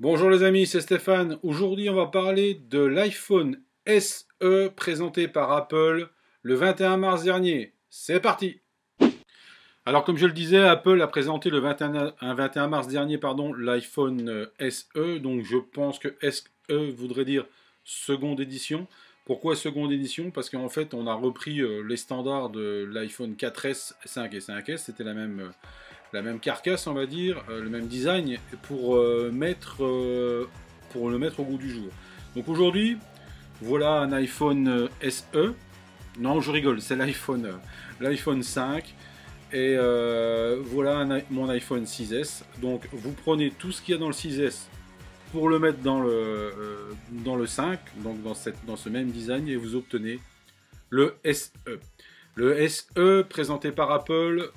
Bonjour les amis, c'est Stéphane. Aujourd'hui, on va parler de l'iPhone SE présenté par Apple le 21 mars dernier. C'est parti! Alors, comme je le disais, Apple a présenté le 21 mars dernier l'iPhone SE. Donc, je pense que SE voudrait dire seconde édition. Pourquoi seconde édition? Parce qu'en fait, on a repris les standards de l'iPhone 4S, 5 et 5S. C'était la même carcasse, on va dire, le même design, pour le mettre au goût du jour. Donc aujourd'hui, voilà un iPhone SE. Non, je rigole, c'est l'iPhone 5. Et voilà mon iPhone 6S. Donc vous prenez tout ce qu'il y a dans le 6S pour le mettre dans le 5, donc dans ce même design, et vous obtenez le SE. Le SE présenté par Apple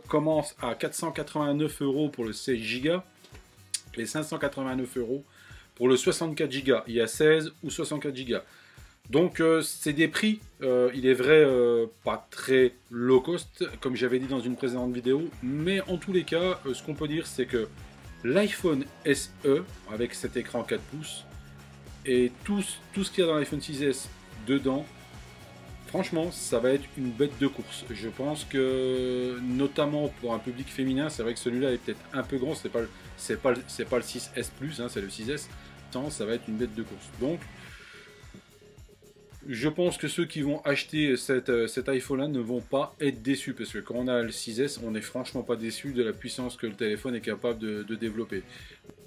commence à 489 € pour le 16 Go et 589 € pour le 64 Go. Il y a 16 ou 64 Go. Donc c'est des prix, il est vrai, pas très low cost, comme j'avais dit dans une précédente vidéo, mais en tous les cas, ce qu'on peut dire, c'est que l'iPhone SE, avec cet écran 4 pouces, et tout ce qu'il y a dans l'iPhone 6S dedans, franchement, ça va être une bête de course. Je pense que, notamment pour un public féminin, c'est vrai que celui-là est peut-être un peu grand. C'est pas le 6S Plus, hein, c'est le 6S. Tant, ça va être une bête de course. Donc, je pense que ceux qui vont acheter cet iPhone-là ne vont pas être déçus. Parce que quand on a le 6S, on n'est franchement pas déçu de la puissance que le téléphone est capable de développer.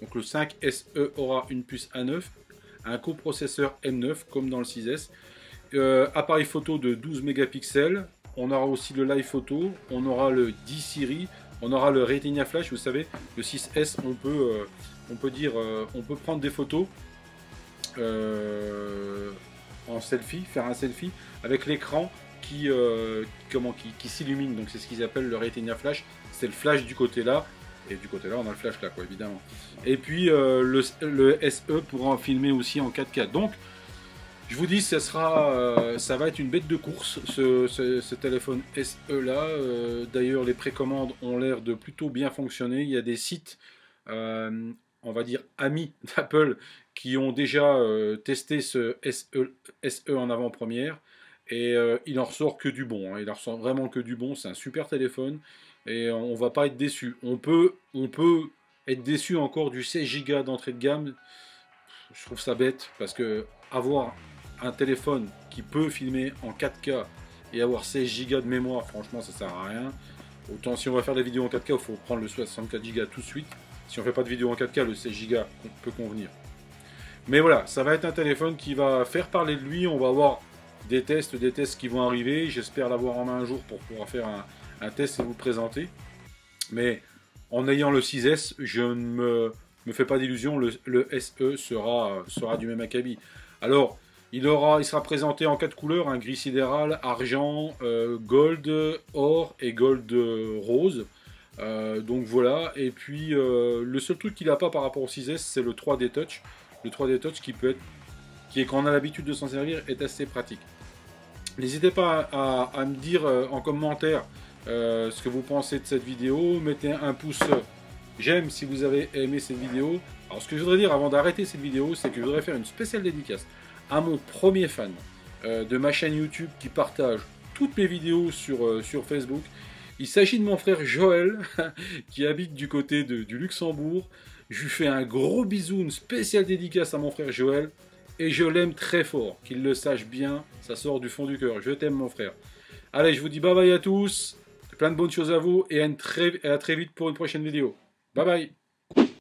Donc, le 5SE aura une puce A9, un coprocesseur M9, comme dans le 6S. Appareil photo de 12 mégapixels, on aura aussi le live photo, on aura le D-Siri, on aura le Retina Flash. Vous savez, le 6S, on peut prendre des photos en selfie, faire un selfie avec l'écran qui s'illumine. Donc c'est ce qu'ils appellent le Retina Flash. C'est le flash du côté là. Et du côté là, on a le flash là, quoi, évidemment. Et puis le SE pourra en filmer aussi en 4K. Donc je vous dis, ça va être une bête de course, ce téléphone SE là. D'ailleurs, les précommandes ont l'air de plutôt bien fonctionner. Il y a des sites, on va dire amis d'Apple, qui ont déjà testé ce SE en avant-première. Et il en ressort que du bon, hein. Il en ressort vraiment que du bon. C'est un super téléphone et on va pas être déçu. On peut être déçu encore du 16 Go d'entrée de gamme. Je trouve ça bête parce que avoir un téléphone qui peut filmer en 4K et avoir 16 Go de mémoire, franchement ça sert à rien. Autant si on va faire des vidéos en 4K, il faut prendre le 64 Go tout de suite. Si on fait pas de vidéo en 4K, le 16 Go peut convenir. Mais voilà, ça va être un téléphone qui va faire parler de lui. On va avoir des tests qui vont arriver. J'espère l'avoir en main un jour pour pouvoir faire un test et vous le présenter. Mais en ayant le 6S, je ne me fais pas d'illusions, le SE sera du même acabit. Alors, il sera présenté en 4 couleurs, un gris sidéral, argent, gold, or et gold rose. Donc voilà, et puis le seul truc qu'il n'a pas par rapport au 6S, c'est le 3D Touch. Le 3D Touch quand on a l'habitude de s'en servir, est assez pratique. N'hésitez pas à me dire en commentaire ce que vous pensez de cette vidéo. Mettez un pouce j'aime si vous avez aimé cette vidéo. Alors ce que je voudrais dire avant d'arrêter cette vidéo, c'est que je voudrais faire une spéciale dédicace à mon premier fan de ma chaîne YouTube qui partage toutes mes vidéos sur Facebook. Il s'agit de mon frère Joël qui habite du côté du Luxembourg. Je lui fais un gros bisou, une spéciale dédicace à mon frère Joël. Et je l'aime très fort, qu'il le sache bien, ça sort du fond du cœur. Je t'aime mon frère. Allez, je vous dis bye bye à tous, plein de bonnes choses à vous et à très vite pour une prochaine vidéo. Bye bye.